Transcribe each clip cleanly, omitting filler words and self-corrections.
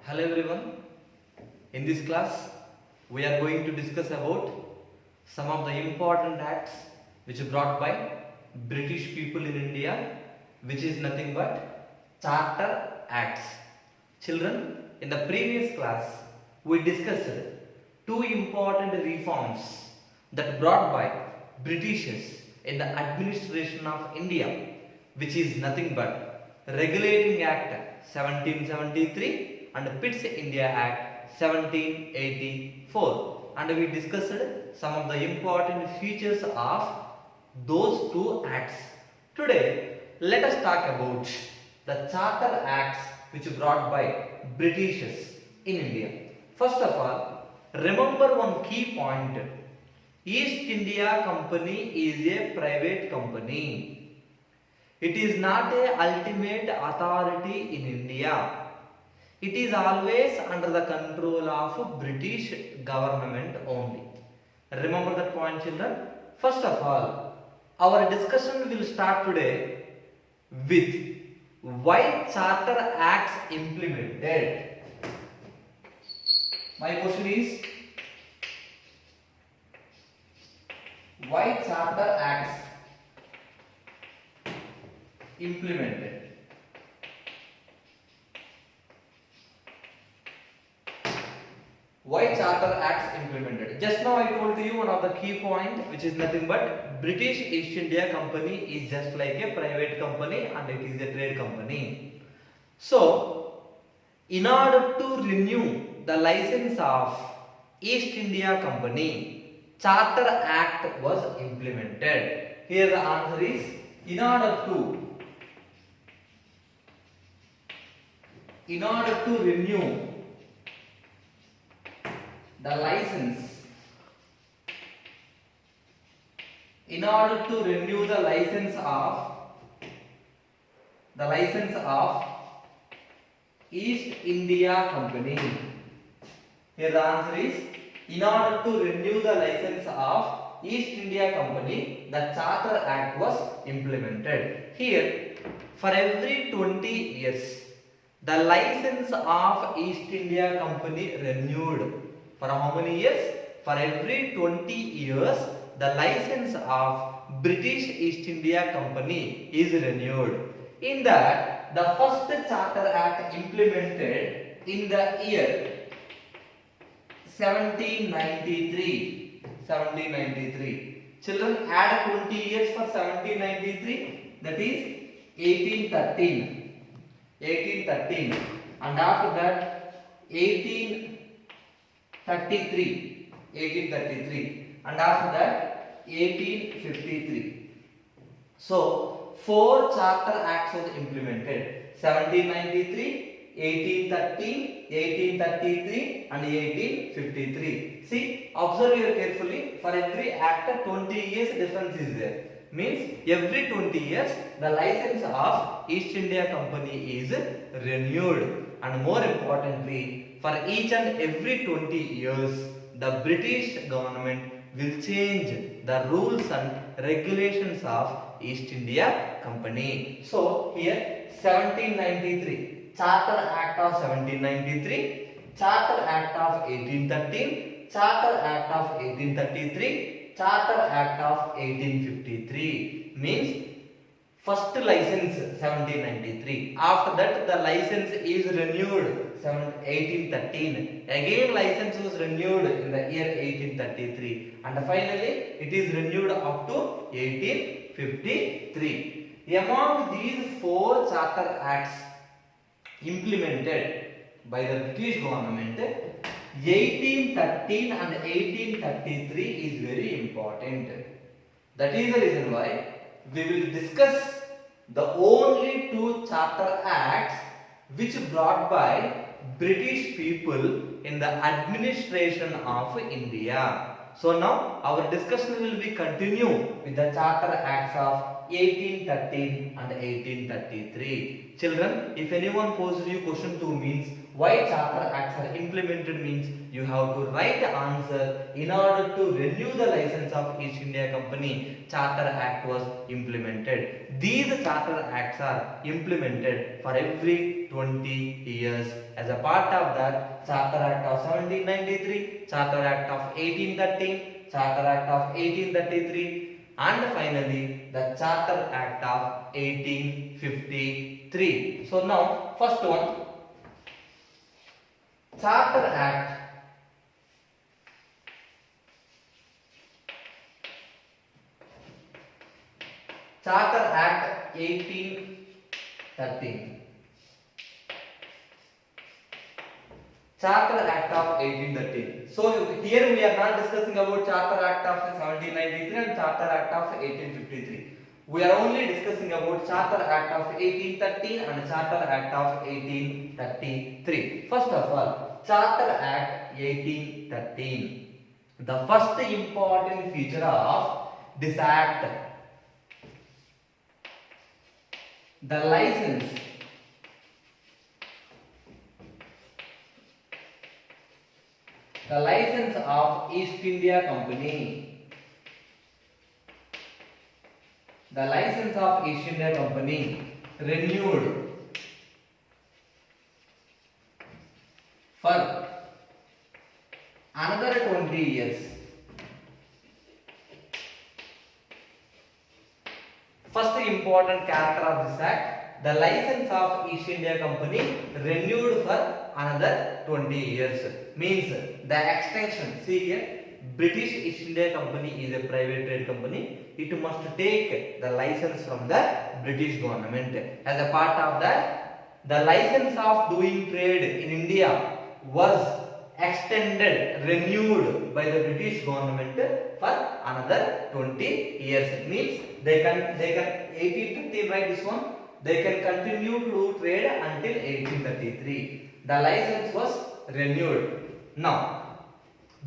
Hello everyone. In this class, we are going to discuss about some of the important acts which are brought by British people in India, which is nothing but Charter Acts. Children, in the previous class, we discussed two important reforms that brought by Britishers in the administration of India, which is nothing but Regulating Act 1773 and Pitt's India Act 1784, and we discussed some of the important features of those two acts. Today, let us talk about the Charter Acts which were brought by Britishers in India. First of all, remember one key point. East India Company is a private company. It is not a ultimate authority in India. It is always under the control of British government only. Remember that point, children. First of all, our discussion will start today with why Charter Acts implemented. My question is, why Charter Acts implemented? Why Charter Acts implemented? Just now I told you one of the key point, which is nothing but British East India Company is just like a private company and it is a trade company. So, in order to renew the license of East India Company, Charter Act was implemented. Here the answer is, in order to renew the license, of East India Company. Here the answer is, in order to renew the license of East India Company, the Charter Act was implemented. Here, for every 20 years, the license of East India Company renewed. For how many years? For every 20 years, the license of British East India Company is renewed. In that, the first Charter Act implemented in the year 1793. Children, add 20 years for 1793, that is 1813. And after that 1833, and after that 1853. So 4 Charter Acts was implemented: 1793, 1813, 1833 and 1853. See, observe here carefully. For every act 20 years difference is there. Means every 20 years the license of East India Company is renewed. And more importantly, for each and every 20 years, the British government will change the rules and regulations of East India Company. So here 1793, Charter Act of 1793, Charter Act of 1813, Charter Act of 1833, Charter Act of 1853. Means first license 1793. After that the license is renewed 1813. Again license was renewed in the year 1833. And finally it is renewed up to 1853. Among these 4 Charter Acts implemented by the British government, 1813 and 1833 is very important. That is the reason why we will discuss the only 2 Charter Acts which brought by British people in the administration of India. So now our discussion will be continue with the Charter Acts of 1813 and 1833. Children, if anyone poses you question 2 means why Charter Acts are implemented means you have to write the answer in order to renew the license of East India Company. Charter Act was implemented. These Charter Acts are implemented for every 20 years. As a part of that, Charter Act of 1793, Charter Act of 1813, Charter Act of 1833, and finally the Charter Act of 1853. So now first one, Charter Act. Charter Act 1813. Charter Act of 1813. So here we are not discussing about Charter Act of 1793 and Charter Act of 1853. We are only discussing about Charter Act of 1813 and Charter Act of 1833. First of all, Charter Act 1813. The first important feature of this act, the license of East India Company. The license of East India Company renewed for another 20 years. First important character of this act, the license of East India Company renewed for another 20 years. Means the extension, see here, British East India Company is a private trade company. It must take the license from the British government. As a part of that, the license of doing trade in India was extended, renewed by the British government for another 20 years. Means they can 1830, right, this one, they can continue to trade until 1833. The license was renewed. Now,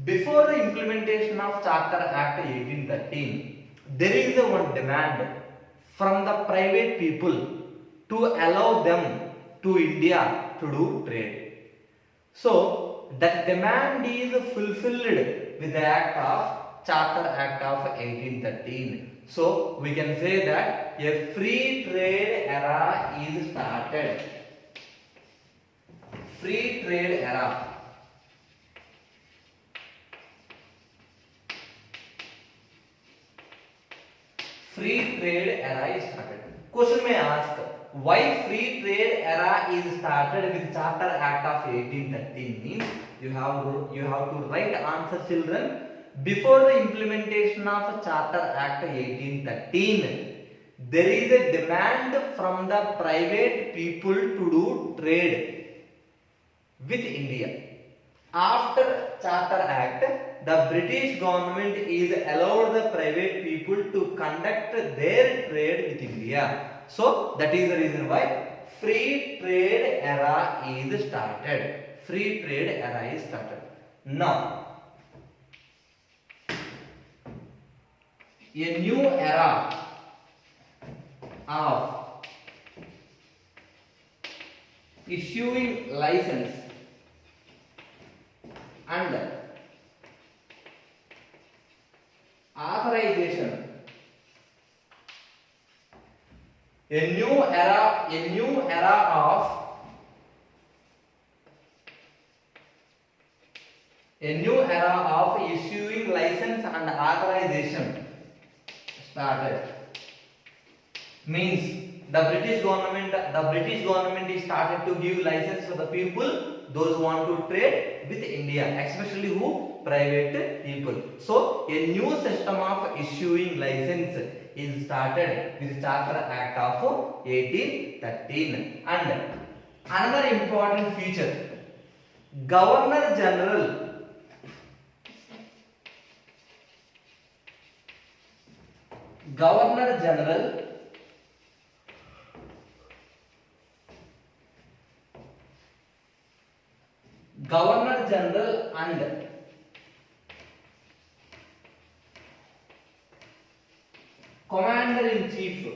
before the implementation of Charter Act 1813, there is a one demand from the private people to allow them to India to do trade. So that demand is fulfilled with the act of Charter Act of 1813. So we can say that a free trade era is started. Free trade era. Free trade era is started. Question may ask, why free trade era is started with Charter Act of 1813? Means you have to write answer, children. Before the implementation of Charter Act 1813, there is a demand from the private people to do trade with India. After Charter Act, the British government is allowed the private people to conduct their trade with India. So that is the reason why free trade era is started. Free trade era is started. Now, a new era of issuing license and authorization. A new era of issuing license and authorization started. Means the British government is started to give license for the people, those who want to trade with India, especially who? Private people. So a new system of issuing license is started with Charter Act of 1813. And another important feature, Governor General and Commander in Chief chief,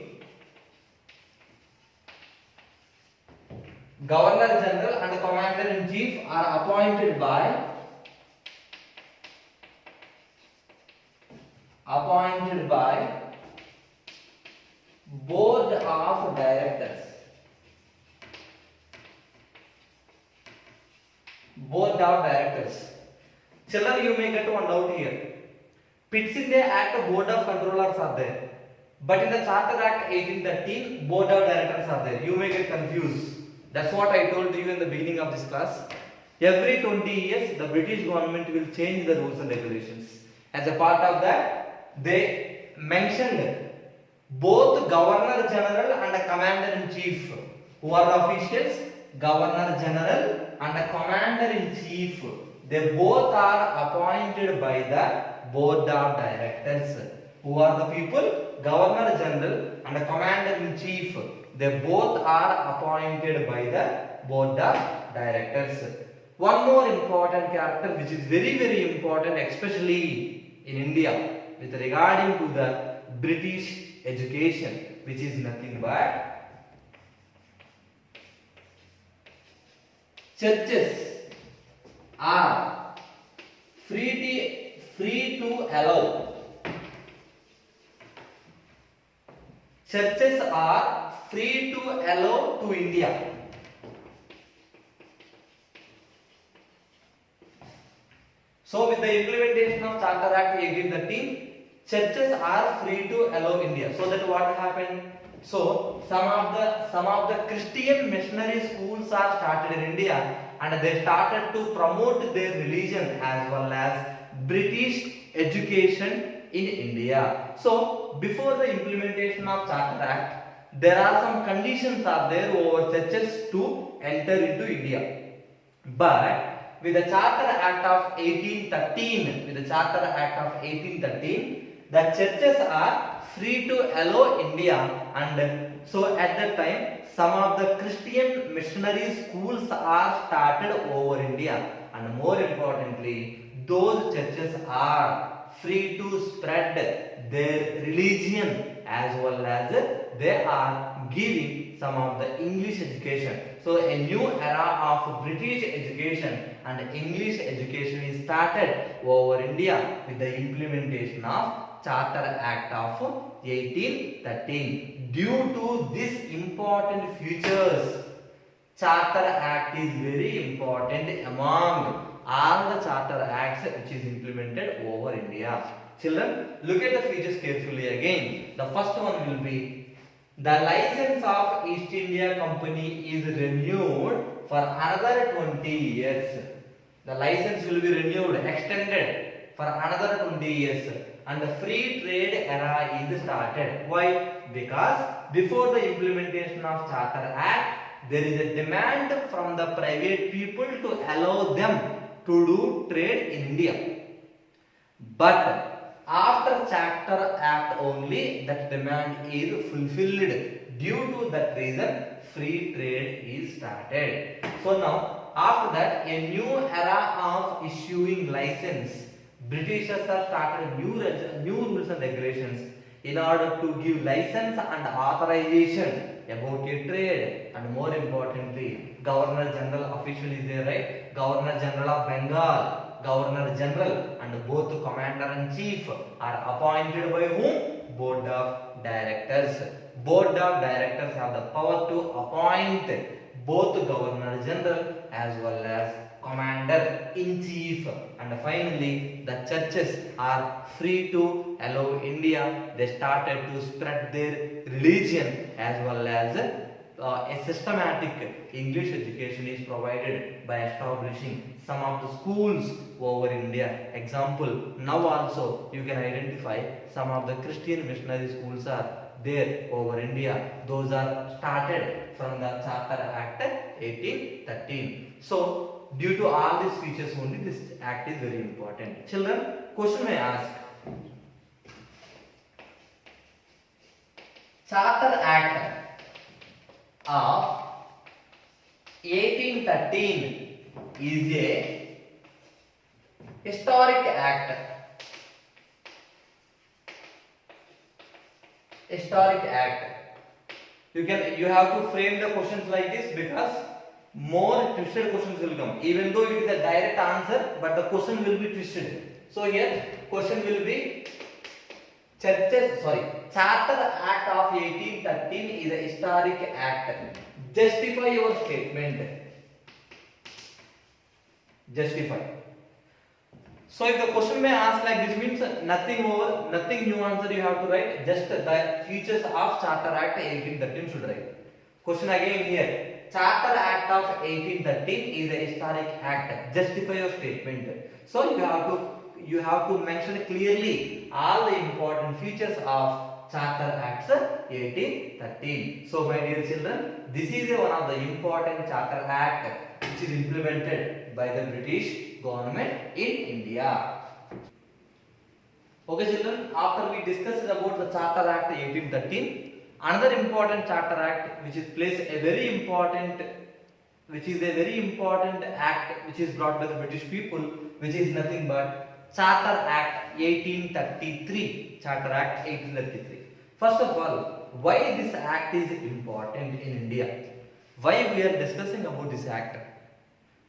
governor general and commander in chief are appointed by board of directors. Board of directors. Children, you may get one doubt here. Pitt's India Act, board of controllers are there, but in the Charter Act 1813, board of directors are there. You may get confused. That's what I told you in the beginning of this class. Every 20 years, the British government will change the rules and regulations. As a part of that, they mentioned both Governor General and Commander in Chief, who are the officials. Governor General and Commander in Chief, they both are appointed by the board of directors. Who are the people? Governor General and Commander in Chief, they both are appointed by the board of directors. One more important character which is very very important, especially in India, with regarding to the British education, which is nothing but churches are free to allow. Churches are free to allow to India. So with the implementation of Charter Act 1813, churches are free to allow India. So that what happened? So some of the Christian missionary schools are started in India, and they started to promote their religion as well as British education in India. So before the implementation of Charter Act, there are some conditions are there over churches to enter into India. But with the Charter Act of 1813, the churches are free to allow India, and so at that time some of the Christian missionary schools are started over India, and more importantly, those churches are free to spread their religion as well as they are giving some of the English education. So a new era of British education and English education is started over India with the implementation of Charter Act of 1813. Due to these important features, Charter Act is very important among all the Charter Acts which is implemented over India. Children, look at the features carefully again. The first one will be the license of East India Company is renewed for another 20 years. The license will be renewed, extended for another 20 years, and the free trade era is started. Why? Because before the implementation of Charter Act, there is a demand from the private people to allow them to do trade in India. But after Charter Act only that demand is fulfilled. Due to that reason, free trade is started. So now after that, a new era of issuing license. Britishers have started new rules and regulations in order to give license and authorization about a trade, and more importantly, Governor General official is there, right? Governor General of Bengal, Governor General, and both Commander in Chief are appointed by whom? Board of Directors. Board of Directors have the power to appoint both Governor General as well as Commander in Chief. And finally, the churches are free to allow India. They started to spread their religion as well as a systematic English education is provided by establishing some of the schools over India. Example, now also you can identify some of the Christian missionary schools are there over India. Those are started from the Charter Act 1813. So due to all these features only, this act is very important. Children, question may ask, Charter Act of 1813 is a historic act. historic act. You have to frame the questions like this because more twisted questions will come. Even though it is a direct answer, but the question will be twisted. So here question will be Charter Act of 1813 is a historic act. Justify your statement. Justify. So if the question may ask like this, means nothing new answer you have to write, just the features of Charter Act 1813 should write. Question again here, Charter Act of 1813 is a historic act. Justify your statement. So you have to mention clearly all the important features of Charter Acts 1813. So my dear children, this is one of the important Charter Act which is implemented by the British government in India. Okay children, after we discussed about the Charter Act 1813, another important Charter Act which is a very important act which is brought by the British people, which is nothing but Charter Act 1833. Charter Act 1833. First of all, why this act is important in India? Why we are discussing about this act?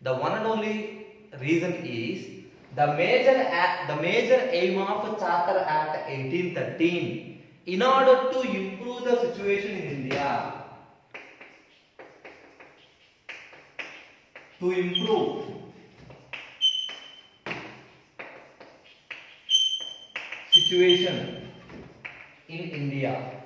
The one and only reason is the major aim of Charter Act 1813 in order to improve the situation in India. To improve situation in India.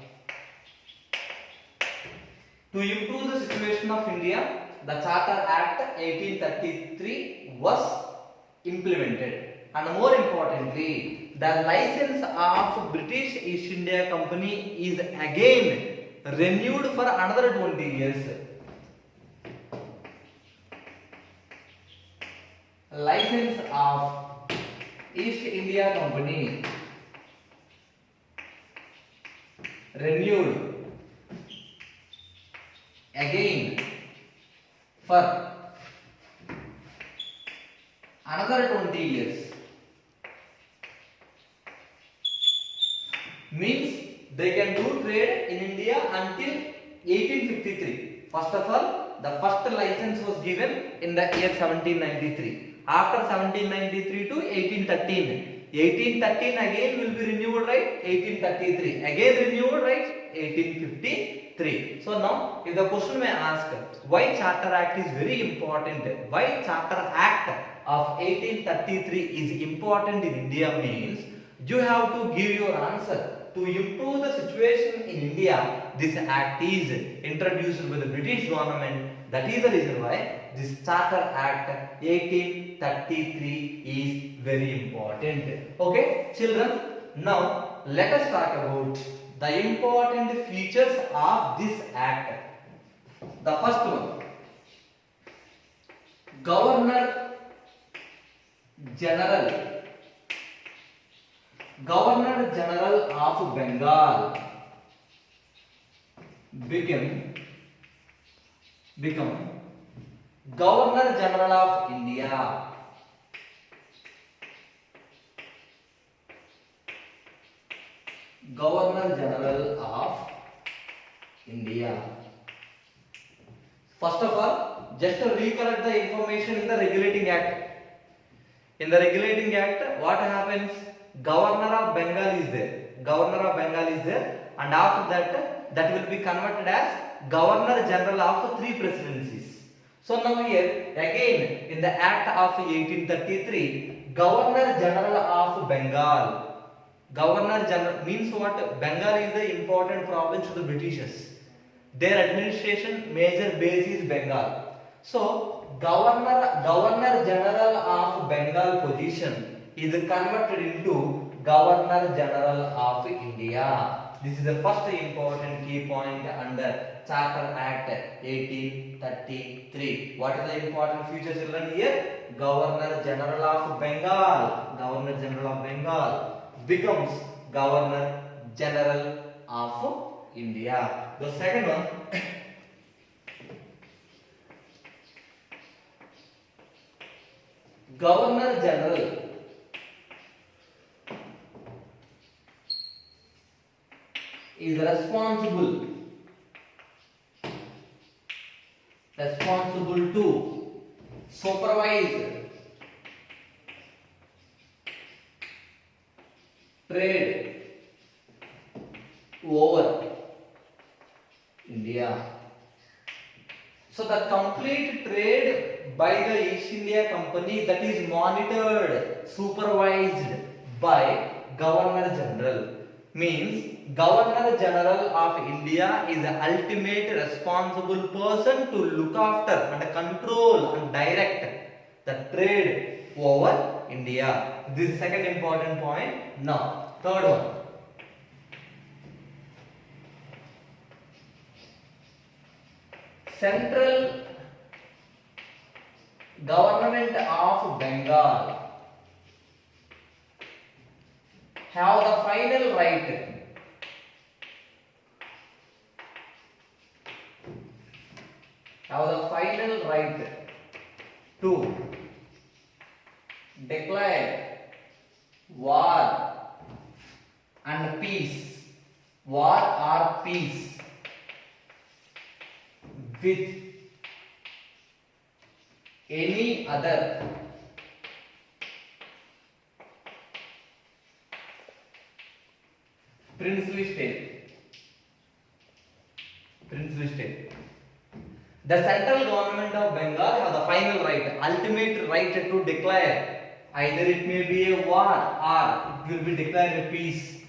To improve the situation of India, the Charter Act 1833 was implemented, and more importantly, the license of British East India Company is again renewed for another 20 years. License of East India Company renewed again for another 20 years. Means they can do trade in India until 1853. First of all, the first license was given in the year 1793. After 1793 to 1813. 1813 again will be renewed, right? 1833. Again renewed, right? 1853. So now, if the question may ask, why Charter Act is very important? Why Charter Act of 1833 is important in India means, you have to give your answer. To improve the situation in India, this act is introduced by the British government. That is the reason why this Charter Act 1833 is very important. Okay, children, now let us talk about the important features of this act. The first one, Governor General of Bengal become Governor General of India. Governor General of India. First of all, just to recollect the information in the Regulating Act. In the Regulating Act, what happens? Governor of Bengal is there. Governor of Bengal is there, and after that will be converted as Governor General of 3 presidencies. So now here again in the Act of 1833, Governor General of Bengal. Governor General means what? Bengal is the important province to the Britishers. Their administration major base is Bengal. So Governor General of Bengal position is converted into Governor General of India. This is the first important key point under Charter Act 1833. What are the important features children here? Governor General of Bengal. Governor General of Bengal becomes Governor General of India. The second one, Governor General is responsible to supervise trade over India. So the complete trade by the East India Company, that is monitored, supervised by Governor General. Means Governor General of India is the ultimate responsible person to look after and control and direct the trade over India. This is second important point. Now, third one. Central Government of Bengal have the final right to declare war and peace, war or peace with any other princely state. The central government of Bengal have the final right, ultimate right to declare either it may be a war or it will be declared a peace.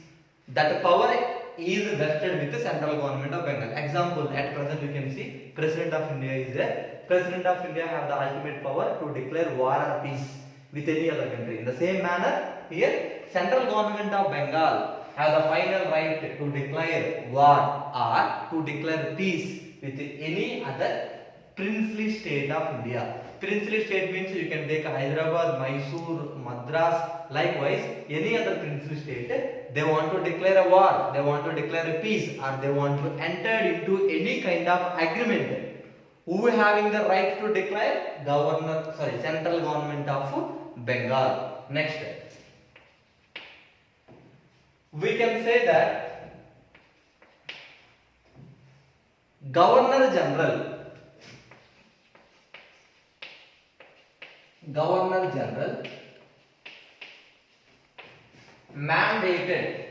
That power is vested with the central government of Bengal. Example, at present you can see President of India is there. President of India have the ultimate power to declare war or peace with any other country. In the same manner, here central government of Bengal have the final right to declare war or to declare peace with any other princely state of India. Princely state means you can take Hyderabad, Mysore, Madras. Likewise, any other princely state, they want to declare a war, they want to declare a peace, or they want to enter into any kind of agreement. Who having the right to declare? Central government of Bengal. Next, we can say that Governor General mandated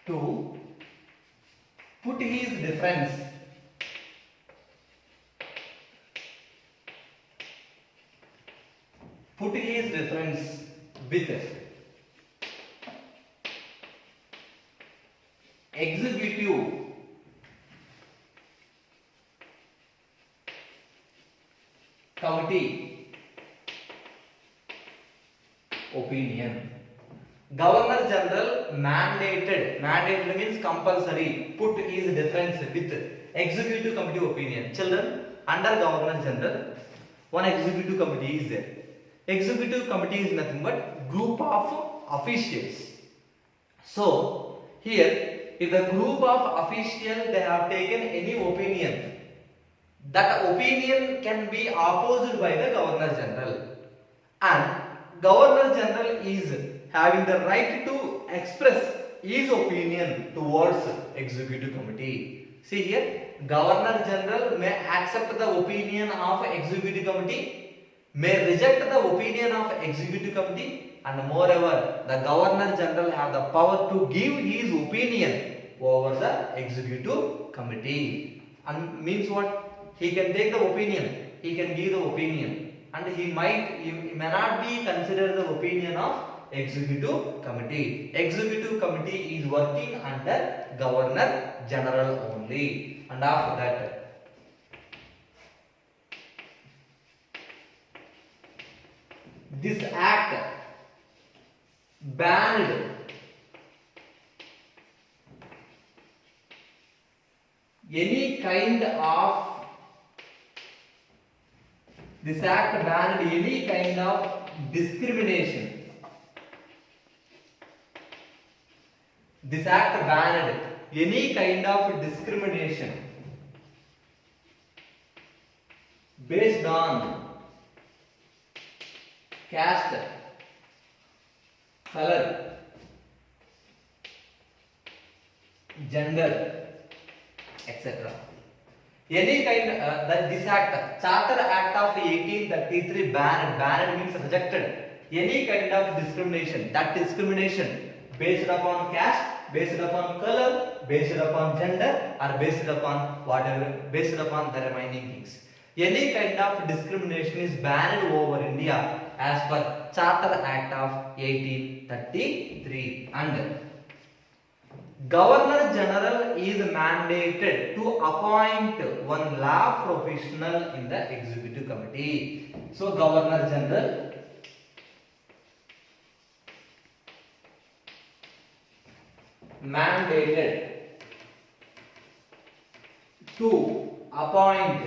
to put his difference with executive committee opinion. Governor General mandated means compulsory, put his difference with executive committee opinion. Children, under Governor General, one executive committee is there. Executive committee is nothing but group of officials. So here, if the group of officials they have taken any opinion, that opinion can be opposed by the Governor General, and Governor General is having the right to express his opinion towards executive committee. See here, Governor General may accept the opinion of executive committee, may reject the opinion of executive committee, and moreover, the Governor General have the power to give his opinion over the executive committee. And means what? He can take the opinion, he can give the opinion, and he may not be considered the opinion of executive committee. Executive committee is working under Governor General only. And after that, this act banned any kind of discrimination. This act banned any kind of discrimination based on caste, color, gender, etc. Any kind that this act, Charter Act of 1833 banned means rejected any kind of discrimination. That discrimination based upon caste, based upon color, based upon gender, or based upon whatever, based upon the remaining things. Any kind of discrimination is banned over India as per Charter Act of 1833, and Governor General is mandated to appoint one law professional in the executive committee. So Governor General mandated to appoint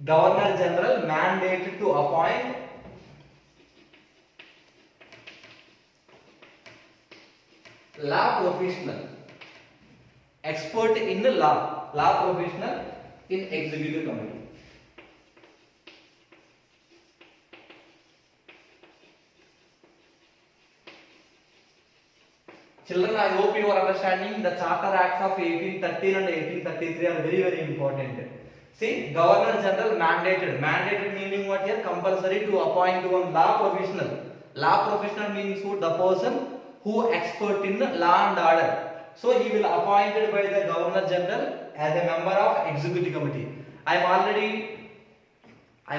Governor General mandated to appoint law professional, expert in law, law professional in executive committee. Children, I hope you are understanding the Charter Acts of 1813 and 1833 are very, very important. See, Governor General mandated meaning what here? Compulsory to appoint one law professional. Law professional means who? The person who expert in law and order. So he will appointed by the Governor General as a member of executive committee. I am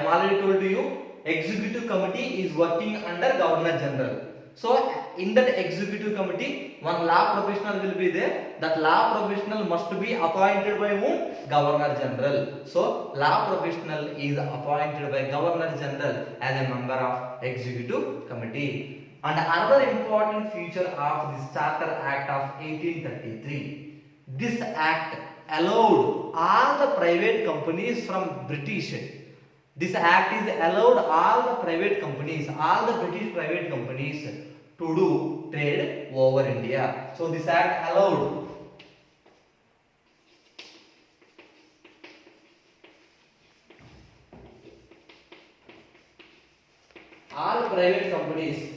already told you, executive committee is working under Governor General. So in that executive committee, one law professional will be there. That law professional must be appointed by whom? Governor General. So law professional is appointed by Governor General as a member of executive committee. And another important feature of this Charter Act of 1833, this act allowed all the private companies from British. This act is allowed all the private companies, all the British private companies to do trade over India. So this act allowed all private companies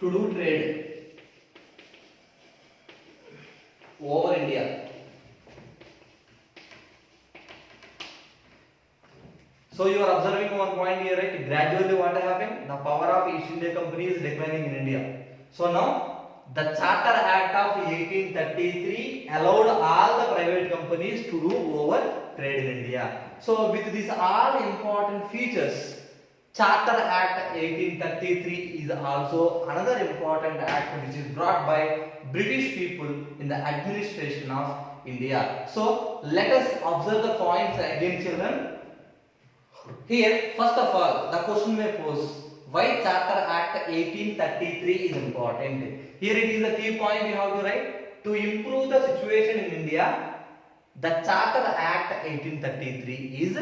to do trade over India. So you are observing one point here, right? Gradually what happened? The power of East India Company is declining in India. So now the Charter Act of 1833 allowed all the private companies to do over trade in India. So with these all important features, Charter Act 1833 is also another important act which is brought by British people in the administration of India. So let us observe the points again, children. Here, first of all, the question may pose, why Charter Act 1833 is important? Here it is a key point you have to write. To improve the situation in India, the Charter Act 1833 is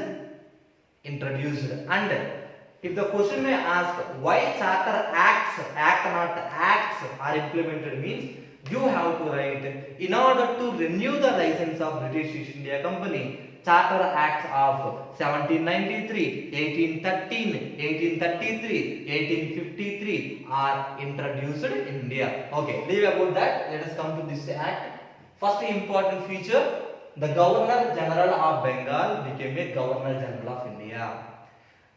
introduced. And if the question may ask why Charter Acts, act not acts are implemented, means you have to write, in order to renew the license of British East India Company, Charter Acts of 1793, 1813, 1833, 1853 are introduced in India. Okay, leave about that. Let us come to this act. First important feature, the Governor General of Bengal became a Governor General of India.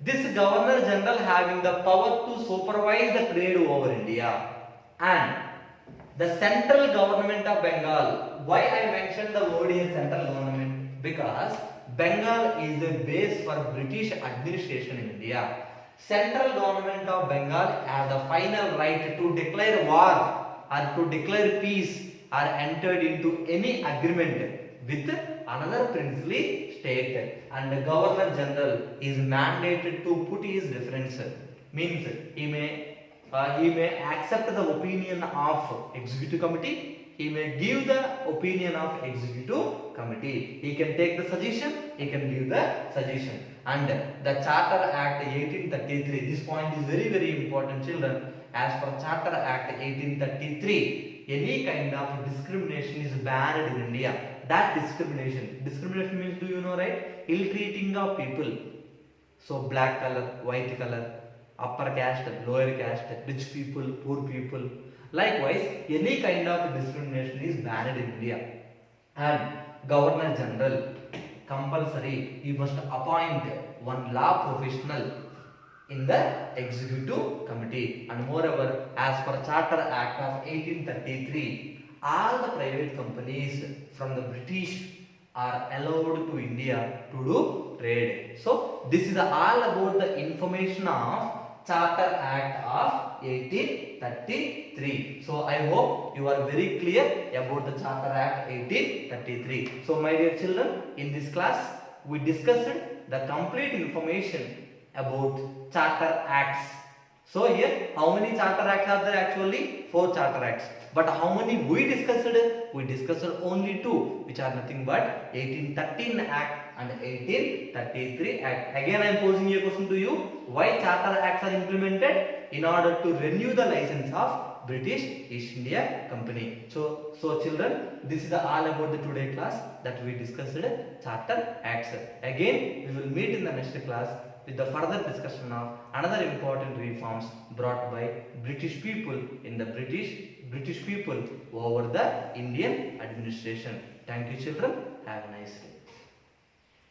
This Governor General having the power to supervise the trade over India, and the central government of Bengal. Why I mentioned the word here central government? Because Bengal is the base for British administration in India. Central government of Bengal has the final right to declare war or to declare peace or entered into any agreement with another princely state, and the Governor General is mandated to put his reference. Means he may accept the opinion of executive committee. He may give the opinion of executive committee. He can take the suggestion. He can give the suggestion. And the Charter Act 1833. This point is very, very important, children. As per Charter Act 1833, any kind of discrimination is banned in India. That discrimination means, do you know, right? Ill treating of people. So black color, white color, upper caste, lower caste, rich people, poor people. Likewise, any kind of discrimination is banned in India. And Governor General compulsory, he must appoint one law professional in the executive committee. And moreover, as per Charter Act of 1833, all the private companies from the British are allowed to India to do trade. So this is all about the information of Charter Act of 1833. So I hope you are very clear about the Charter Act 1833. So my dear children, in this class we discussed the complete information about Charter Acts. So here, how many Charter Acts are there actually? 4 Charter Acts. But how many we discussed? We discussed only 2, which are nothing but 1813 Act and 1833 Act. Again, I am posing a question to you. Why Charter Acts are implemented? In order to renew the license of British East India Company. So children, this is all about the today class that we discussed Charter Acts. Again, we will meet in the next class with the further discussion of another important reforms brought by British people in the British people over the Indian administration. Thank you children. Have a nice day.